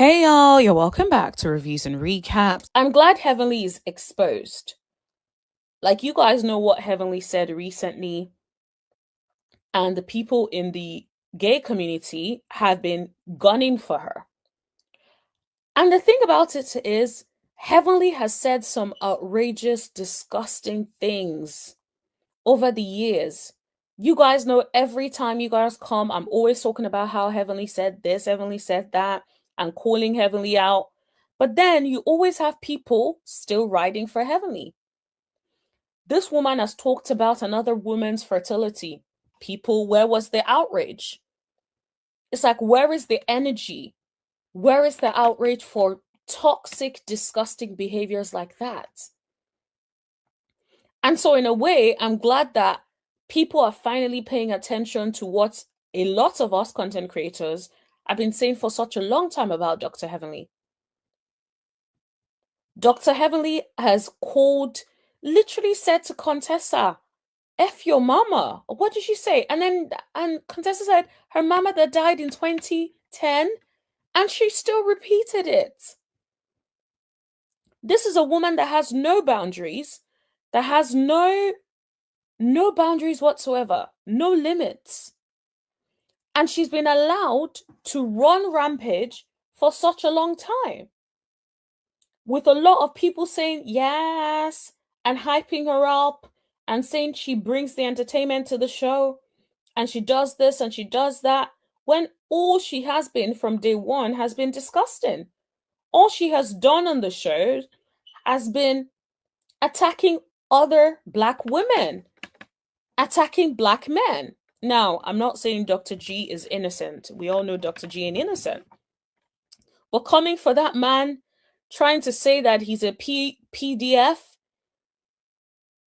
Hey y'all, you're welcome back to Reviews and Recaps. I'm glad Heavenly is exposed. Like, you guys know what Heavenly said recently, and the people in the gay community have been gunning for her. And the thing about it is, Heavenly has said some outrageous, disgusting things over the years. You guys know every time you guys come, I'm always talking about how Heavenly said this, Heavenly said that, and calling Heavenly out. But then you always have people still riding for Heavenly. This woman has talked about another woman's fertility. People, where was the outrage? It's like, where is the energy? Where is the outrage for toxic, disgusting behaviors like that? And so, in a way, I'm glad that people are finally paying attention to what a lot of us content creators have been saying for such a long time about Dr. Heavenly. Dr. Heavenly has literally said to Contessa, F your mama. What did she say? And Contessa said her mama that died in 2010, and she still repeated it. This is a woman that has no boundaries, that has no boundaries whatsoever, no limits. And she's been allowed to run rampage for such a long time, with a lot of people saying yes and hyping her up and saying she brings the entertainment to the show and she does this and she does that, when all she has been from day one has been disgusting. All she has done on the show has been attacking other black women, attacking black men. Now, I'm not saying Dr. G is innocent. We all know Dr. G ain't innocent. But coming for that man, trying to say that he's a PDF,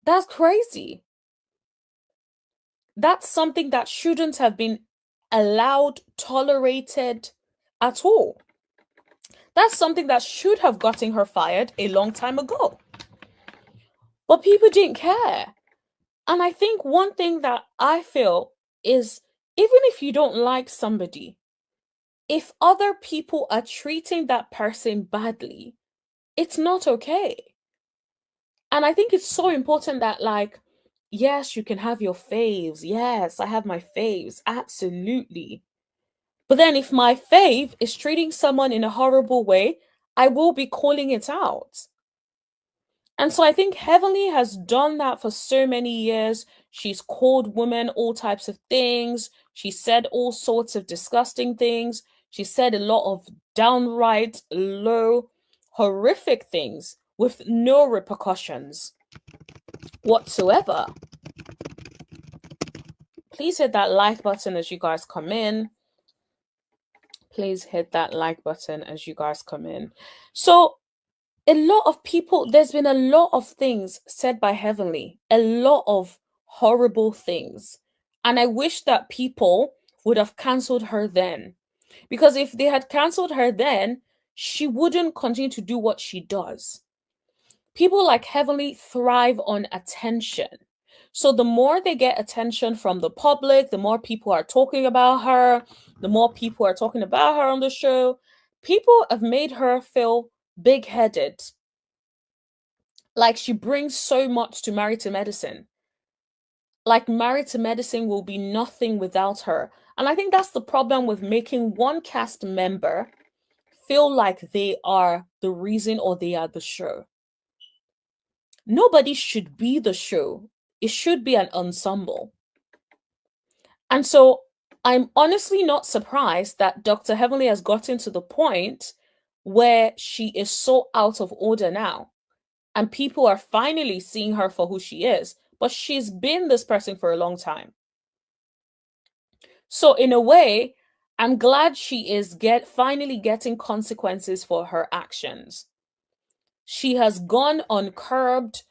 that's crazy. That's something that shouldn't have been allowed, tolerated at all. That's something that should have gotten her fired a long time ago. But people didn't care. And I think one thing that I feel is, even if you don't like somebody, if other people are treating that person badly, it's not okay. And I think it's so important that, like, yes, you can have your faves. Yes, I have my faves. Absolutely. But then if my fave is treating someone in a horrible way, I will be calling it out. And so I think Heavenly has done that for so many years. She's called women all types of things. She said all sorts of disgusting things. She said a lot of downright low, horrific things with no repercussions whatsoever. Please hit that like button as you guys come in. Please hit that like button as you guys come in. So, a lot of people, there's been a lot of things said by Heavenly, a lot of horrible things. And I wish that people would have cancelled her then. Because if they had cancelled her then, she wouldn't continue to do what she does. People like Heavenly thrive on attention. So the more they get attention from the public, the more people are talking about her, the more people are talking about her on the show. People have made her feel big headed, like she brings so much to Married to Medicine. Like Married to Medicine will be nothing without her. And I think that's the problem with making one cast member feel like they are the reason or they are the show. Nobody should be the show. It should be an ensemble. And so I'm honestly not surprised that Dr. Heavenly has gotten to the point where she is so out of order now. And people are finally seeing her for who she is. But she's been this person for a long time. So in a way, I'm glad she is finally getting consequences for her actions. She has gone uncurbed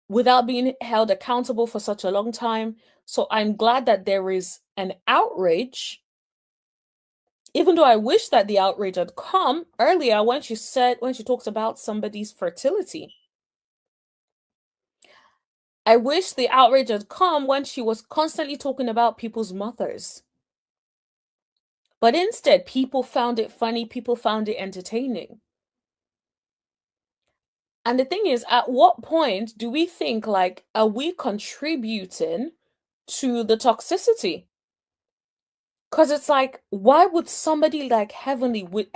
without being held accountable for such a long time. So I'm glad that there is an outrage, even though I wish that the outrage had come earlier when she talks about somebody's fertility. I wish the outrage had come when she was constantly talking about people's mothers. But instead, people found it funny, people found it entertaining. And the thing is, at what point do we think, like, are we contributing to the toxicity? Because it's like, why would somebody like Heavenly with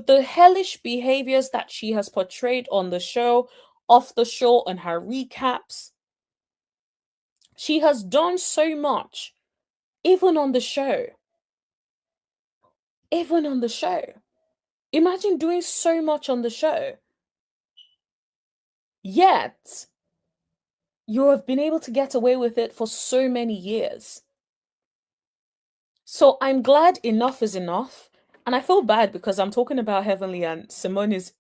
the hellish behaviors that she has portrayed on the show, off the show, on her recaps, she has done so much, even on the show. Even on the show. Imagine doing so much on the show, yet you have been able to get away with it for so many years. So I'm glad enough is enough. And I feel bad because I'm talking about Heavenly and Simone is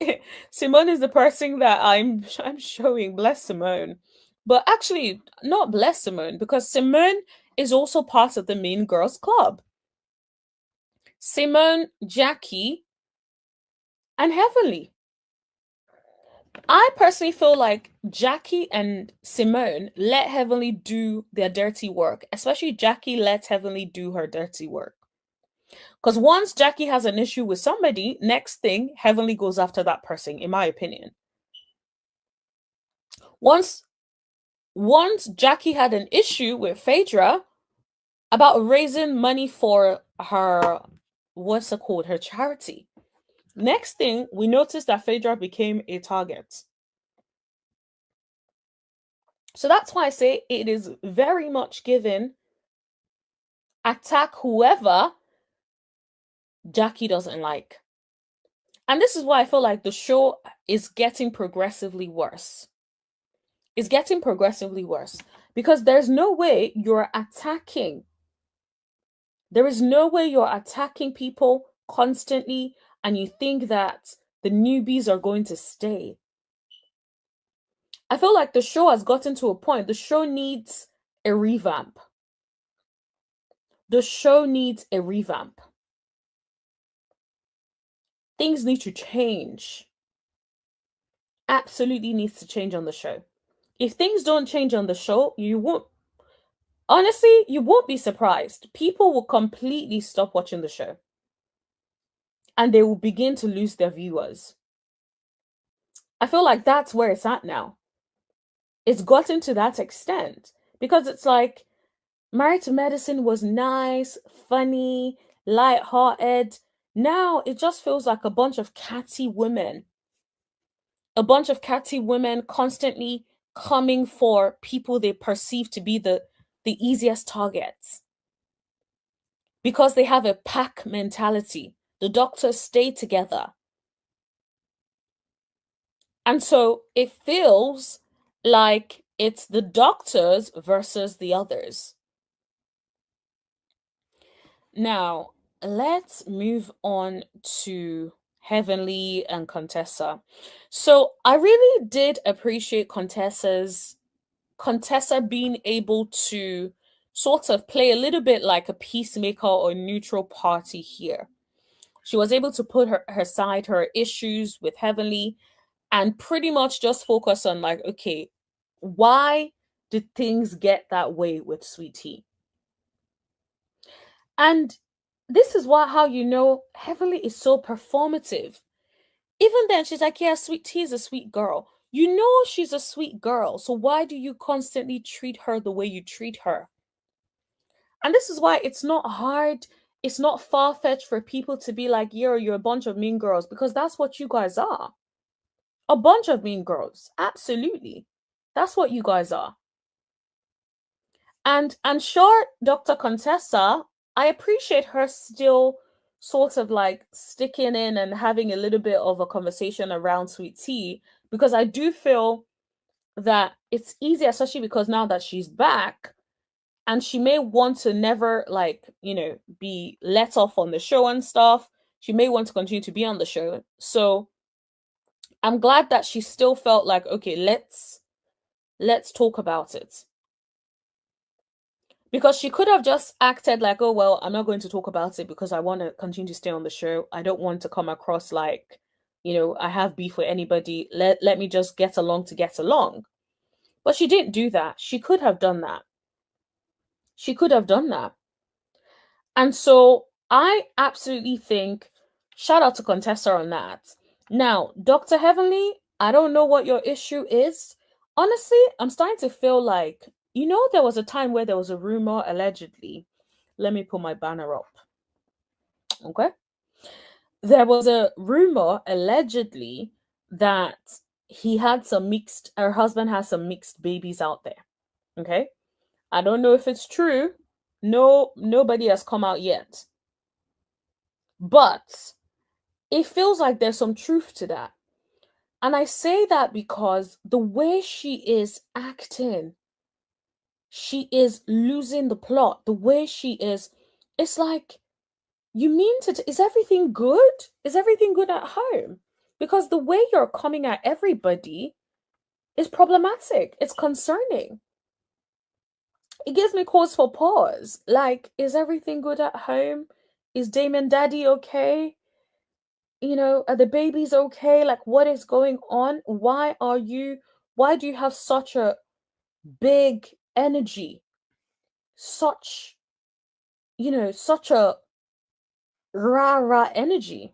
Simone is the person that I'm showing. Bless Simone. But actually not bless Simone, because Simone is also part of the Mean Girls Club. Simone, Jackie, and Heavenly. I personally feel like Jackie and Simone let Heavenly do their dirty work, especially Jackie let Heavenly do her dirty work. Because once Jackie has an issue with somebody, next thing, Heavenly goes after that person, in my opinion. Once once Jackie had an issue with Phaedra about raising money for her, what's it called, her charity. Next thing, we noticed that Phaedra became a target. So that's why I say it is very much given attack whoever Jackie doesn't like. And this is why I feel like the show is getting progressively worse. It's getting progressively worse because there's no way you're attacking. There is no way you're attacking people constantly and you think that the newbies are going to stay. I feel like the show has gotten to a point. The show needs a revamp. The show needs a revamp. Things need to change. Absolutely needs to change on the show. If things don't change on the show, you won't, honestly, you won't be surprised. People will completely stop watching the show and they will begin to lose their viewers. I feel like that's where it's at now. It's gotten to that extent because it's like Married to Medicine was nice, funny, light-hearted. Now it just feels like a bunch of catty women. A bunch of catty women constantly coming for people they perceive to be the easiest targets because they have a pack mentality. The doctors stay together. And so it feels like it's the doctors versus the others. Now, let's move on to Heavenly and Contessa. So I really did appreciate Contessa being able to sort of play a little bit like a peacemaker or neutral party here. She was able to put her side, her issues with Heavenly, and pretty much just focus on like, okay, why did things get that way with Sweet Tea? And this is why how you know Heavenly is so performative. Even then, she's like, yeah, Sweet Tea is a sweet girl. You know she's a sweet girl, so why do you constantly treat her the way you treat her? And this is why it's not hard, it's not far-fetched for people to be like, yeah, you're a bunch of mean girls, because that's what you guys are. A bunch of mean girls. Absolutely. That's what you guys are. And I'm sure Dr. Contessa, I appreciate her still sort of like sticking in and having a little bit of a conversation around Sweet Tea, because I do feel that it's easy, especially because now that she's back and she may want to never like, be let off on the show and stuff. She may want to continue to be on the show. So I'm glad that she still felt like, okay, let's talk about it. Because she could have just acted like, oh, well, I'm not going to talk about it because I want to continue to stay on the show. I don't want to come across like, I have beef with anybody. Let me just get along to get along. But she didn't do that. She could have done that. She could have done that. And so I absolutely think, shout out to Contessa on that. Now, Dr. Heavenly, I don't know what your issue is. Honestly, I'm starting to feel like, there was a time where there was a rumor, allegedly. Let me put my banner up. Okay. There was a rumor, allegedly, that her husband has some mixed babies out there. Okay. I don't know if it's true. No, nobody has come out yet. But it feels like there's some truth to that. And I say that because the way she is acting, she is losing the plot. The way she is, it's like, you mean is everything good? Is everything good at home? Because the way you're coming at everybody is problematic. It's concerning. It gives me cause for pause. Like, is everything good at home? Is Damon Daddy okay? Are the babies okay? Like, what is going on? Why do you have such a big energy? Such a rah rah energy.